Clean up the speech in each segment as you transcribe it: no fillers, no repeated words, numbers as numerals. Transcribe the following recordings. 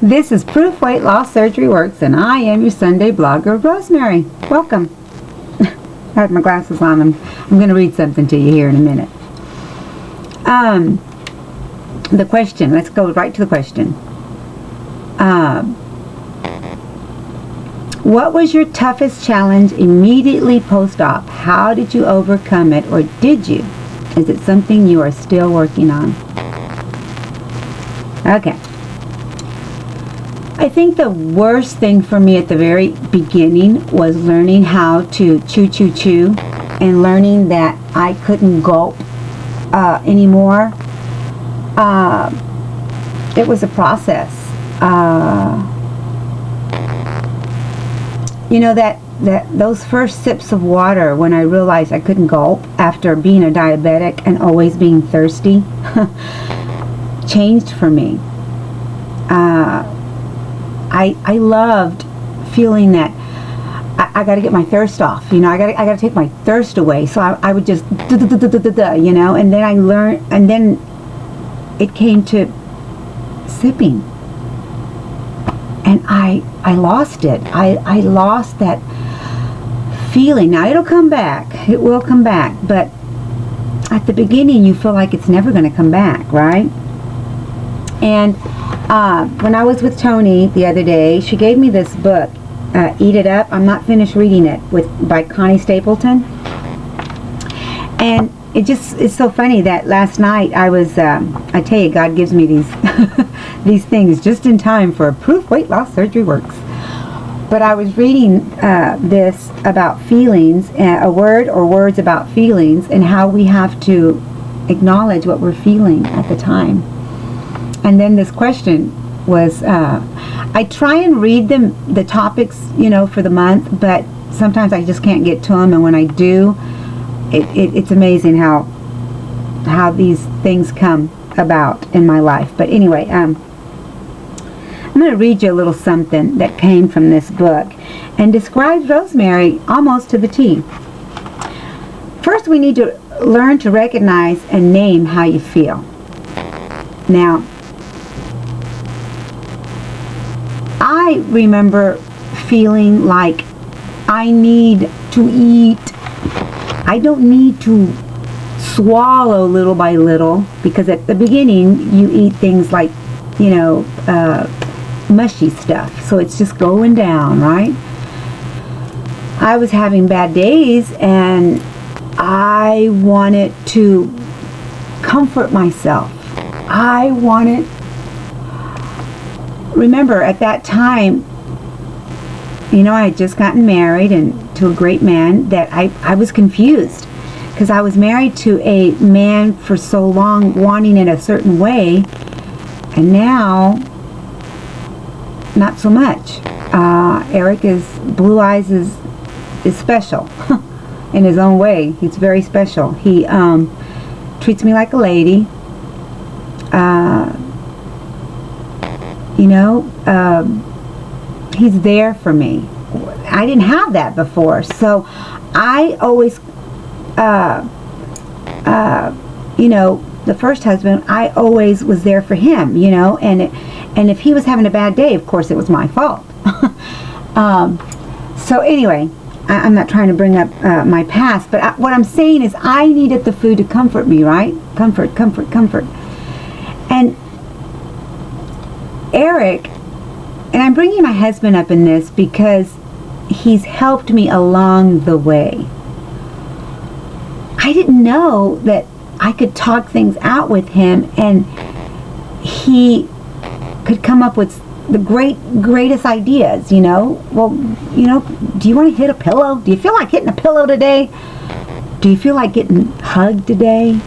This is Proof Weight Loss Surgery Works, and I am your Sunday blogger, Rosemary. Welcome. I have my glasses on. I'm going to read something to you here in a minute. The question. Let's go right to the question. What was your toughest challenge immediately post-op? How did you overcome it, or did you? Is it something you are still working on? Okay. I think the worst thing for me at the very beginning was learning how to chew and learning that I couldn't gulp anymore. It was a process. You know, those first sips of water when I realized I couldn't gulp after being a diabetic and always being thirsty changed for me. I loved feeling that I got to get my thirst off. You know, I got to take my thirst away. So I would just you know, and then I learned, and then it came to sipping, and I lost it. I lost that feeling. Now it'll come back. It will come back, but at the beginning you feel like it's never going to come back, right? And when I was with Tony the other day, she gave me this book, Eat It Up. I'm not finished reading it, by Connie Stapleton. And it's so funny that last night I was, I tell you, God gives me these these things just in time for Proof Weight Loss Surgery Works. But I was reading this about feelings, a word or words about feelings, and how we have to acknowledge what we're feeling at the time. And then this question was, I try and read the topics, you know, for the month, but sometimes I just can't get to them, and when I do, it's amazing how these things come about in my life. But anyway, I'm going to read you a little something that came from this book and describes rosemary almost to the T. First, we need to learn to recognize and name how you feel. Now, I remember feeling like I need to eat. I don't need to swallow little by little, because at the beginning you eat things like, you know, mushy stuff. So it's just going down, right? I was having bad days and I wanted to comfort myself. I wanted... Remember, at that time, you know, I had just gotten married and to a great man that I was confused, because I was married to a man for so long wanting it a certain way, and now not so much. Eric Blue Eyes is special in his own way. He's very special. He treats me like a lady. You know, he's there for me. I didn't have that before, so I always, you know, the first husband, I always was there for him, you know, and if he was having a bad day, of course it was my fault. So anyway, I'm not trying to bring up my past, but what I'm saying is I needed the food to comfort me, right? Comfort. And Eric, and I'm bringing my husband up in this because he's helped me along the way. I didn't know that I could talk things out with him and he could come up with the greatest ideas, you know. Well, you know, do you want to hit a pillow? Do you feel like hitting a pillow today? Do you feel like getting hugged today?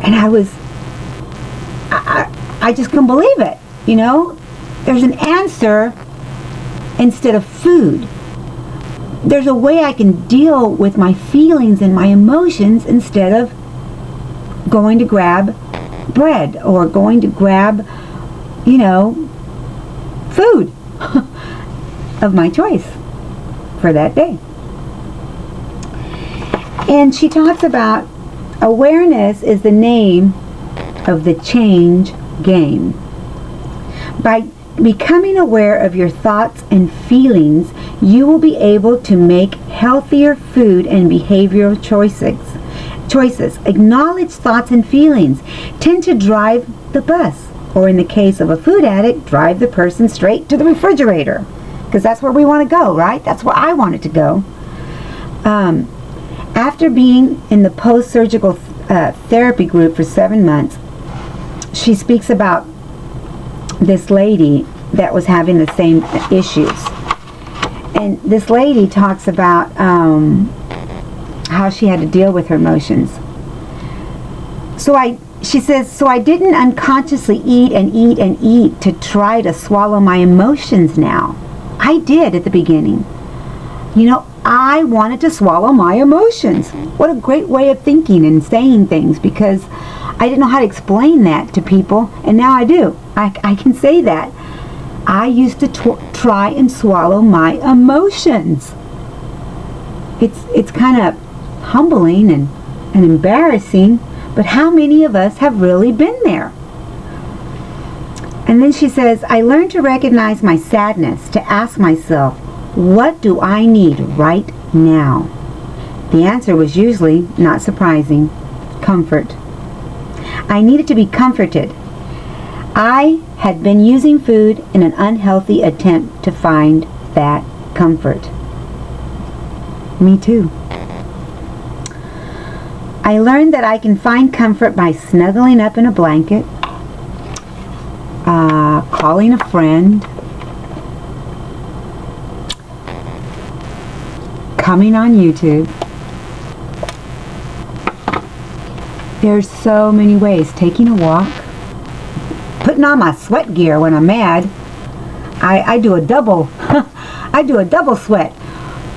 And I just couldn't believe it, you know. There's an answer instead of food. There's a way I can deal with my feelings and my emotions instead of going to grab bread or going to grab, you know, food of my choice for that day. And she talks about awareness is the name of the change game. By becoming aware of your thoughts and feelings, you will be able to make healthier food and behavioral choices. Acknowledge thoughts and feelings tend to drive the bus, or in the case of a food addict, drive the person straight to the refrigerator, because that's where we want to go, right? That's where I wanted to go. After being in the post-surgical therapy group for 7 months, she speaks about this lady that was having the same issues. And this lady talks about how she had to deal with her emotions. She says, so I didn't unconsciously eat and eat and eat to try to swallow my emotions now. I did at the beginning. You know, I wanted to swallow my emotions. What a great way of thinking and saying things, because I didn't know how to explain that to people, and now I do. I can say that. I used to try and swallow my emotions. It's kind of humbling and embarrassing, but how many of us have really been there? And then she says, I learned to recognize my sadness, to ask myself, what do I need right now? The answer was usually, not surprising, comfort. I needed to be comforted. I had been using food in an unhealthy attempt to find that comfort. Me too. I learned that I can find comfort by snuggling up in a blanket, calling a friend, coming on YouTube. There's so many ways. Taking a walk, putting on my sweat gear when I'm mad. I do a double I do a double sweat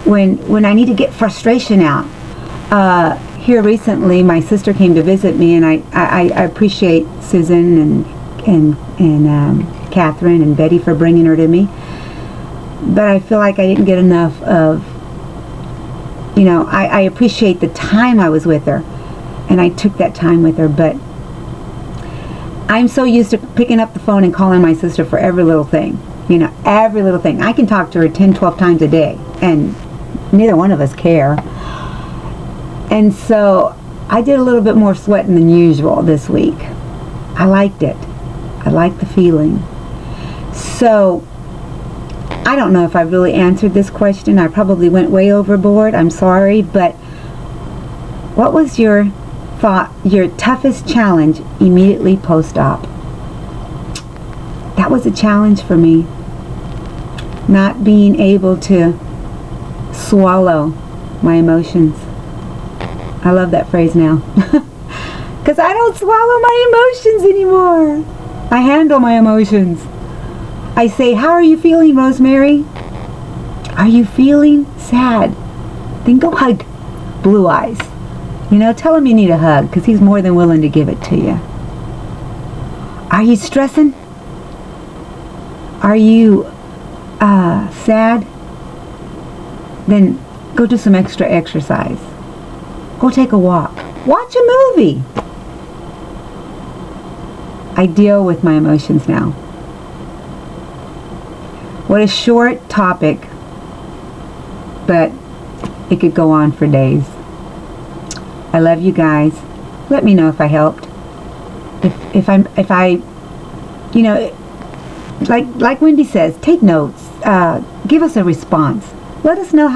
when I need to get frustration out. Here recently, my sister came to visit me, and I appreciate Susan and Catherine and Betty for bringing her to me. But I feel like I didn't get enough of, you know, I appreciate the time I was with her, and I took that time with her, but I'm so used to picking up the phone and calling my sister for every little thing. You know, every little thing. I can talk to her 10, 12 times a day, and neither one of us care. And so I did a little bit more sweating than usual this week. I liked it. I liked the feeling. So I don't know if I really answered this question. I probably went way overboard. I'm sorry, but what was your toughest challenge immediately post-op? That was a challenge for me. Not being able to swallow my emotions. I love that phrase now. Because I don't swallow my emotions anymore. I handle my emotions. I say, how are you feeling, Rosemary? Are you feeling sad? Then go hug Blue Eyes. You know, tell him you need a hug, because he's more than willing to give it to you. Are you stressing? Are you sad? Then go do some extra exercise. Go take a walk. Watch a movie. I deal with my emotions now. What a short topic, but it could go on for days. I love you guys. Let me know if I helped. If I, you know, like Wendy says, take notes. Give us a response. Let us know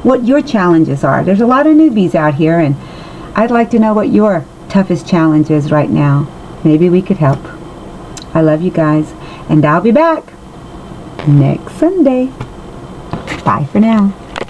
what your challenges are. There's a lot of newbies out here, and I'd like to know what your toughest challenge is right now. Maybe we could help. I love you guys, and I'll be back next Sunday. Bye for now.